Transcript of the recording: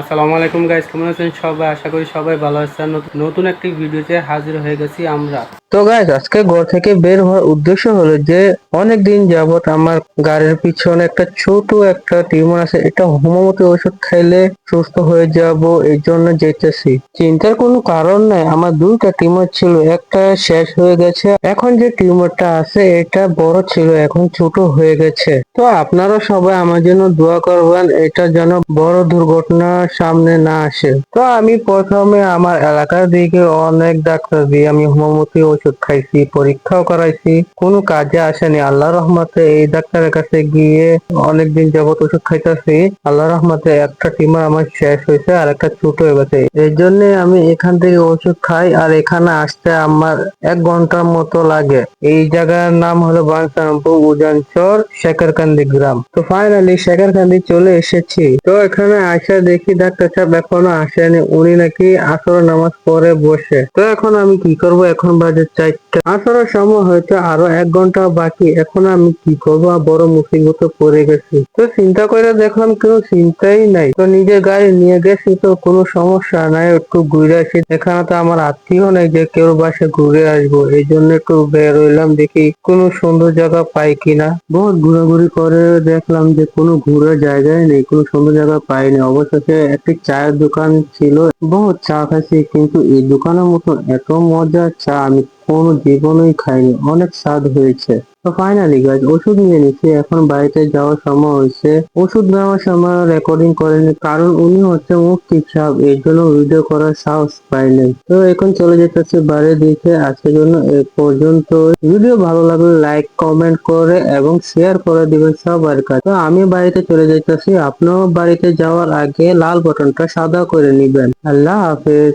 আসসালামু আলাইকুম গাইস, কেমন আছেন সবাই? আশা করি সবাই ভালো আছেন। নতুন একটি ভিডিওতে হাজির হয়ে গেছি আমরা। তো গাইস, আজকে ঘর থেকে বের হওয়ার উদ্দেশ্য হলো যে অনেক দিন যাবত আমার গাড়ির পিছনে একটা ছোট একটা টিউমার আছে, এটা হোমিওপ্যাথি ওষুধ খাইলে সুস্থ হয়ে যাব, এই জন্য যেতেছি। চিন্তার কোনো কারণ নাই, আমার দুইটা টিউমার ছিল, একটা শেষ হয়ে গেছে, এখন যে টিউমারটা আছে এটা বড় ছিল, এখন ছোট হয়ে গেছে। তো আপনারা সবাই আমার জন্য দোয়া করবেন, এটা যেন বড় দুর্ঘটনা সামনে না আসে। তো আমি প্রথমে আমার এলাকার দিকে অনেক ডাক্তার দিয়ে আমি হোমিওপ্যাথি ওষুধ খাইছি, পরীক্ষাও করাইছি, কোনো কাজে আসেনি। আল্লাহ রহমতে এই ডাক্তারের কাছে গিয়ে অনেকদিন যাবত ওষুধ খাইতেছি, আল্লাহ রহমতে একটা টিমার আমার শেষ হয়েছে আর একটা ছোট হয়ে গেছে। এই জন্য আমি এখান থেকে ওষুধ খাই, আর এখানে আসতে আমার 1 ঘন্টার মতো লাগে। এই জায়গার নাম হলো বাঞ্ছারামপুর উজানচর শেখরকান্দি গ্রাম। তো ফাইনালি শেখরকান্দি চলে এসেছি। তো এখানে আসা দেখি ডাক্তার সাহেব এখনো আসেনি, উনি নাকি আসর নামাজ পড়ে বসে। তো এখন আমি কি করব? এখন বাজে 4টা, আসরের সময় হয়তো আরো 1 ঘন্টা বাকি, এখন আমি কি করবো? বড় মুসিবতে পড়ে গেছি। তো চিন্তা করে দেখলাম কোনো চিন্তাই নাই, তো নিজের গাড়ি নিয়ে গেছি, তো কোনো সমস্যা নাই, একটু ঘুরে আসি। এখানে তো আমার আত্মীয় নেই যে কেউ বাসে ঘুরে আসবো, এই জন্য একটু বের হইলাম, দেখি কোনো সুন্দর জায়গা পাই কিনা। বহুত ঘোরাঘুরি করে দেখলাম যে কোনো ঘোরার জায়গায় নেই, কোনো সুন্দর জায়গা পাইনি। অবশেষে একটি চায়ের দোকান ছিল, বহুত চা খাইছি, কিন্তু এই দোকানের মতো এত মজার চা আমি কোনো জীবনেই খাইনি, অনেক স্বাদ হয়েছে। তো ফাইনালি গাইজ ওষুধ নিয়ে নিচ্ছি, এখন বাড়িতে যাওয়ার সময় হয়েছে। ওষুধ নেওয়ার সময় রেকর্ডিং করেনি, কারণ উনি হচ্ছে মুফতি সাহেব, এই জন্য ভিডিও করার সাহস পাইনি। তো এখন চলে যেতেছি বাড়ির দিকে। আজকের জন্য এ পর্যন্ত। ভিডিও ভালো লাগলে লাইক কমেন্ট করে এবং শেয়ার করে দিবেন সবার কাছে। তো আমি বাড়িতে চলে যাইতেছি, আপনিও বাড়িতে যাওয়ার আগে লাল বাটনটা সাদা করে নিবেন। আল্লাহ হাফেজ।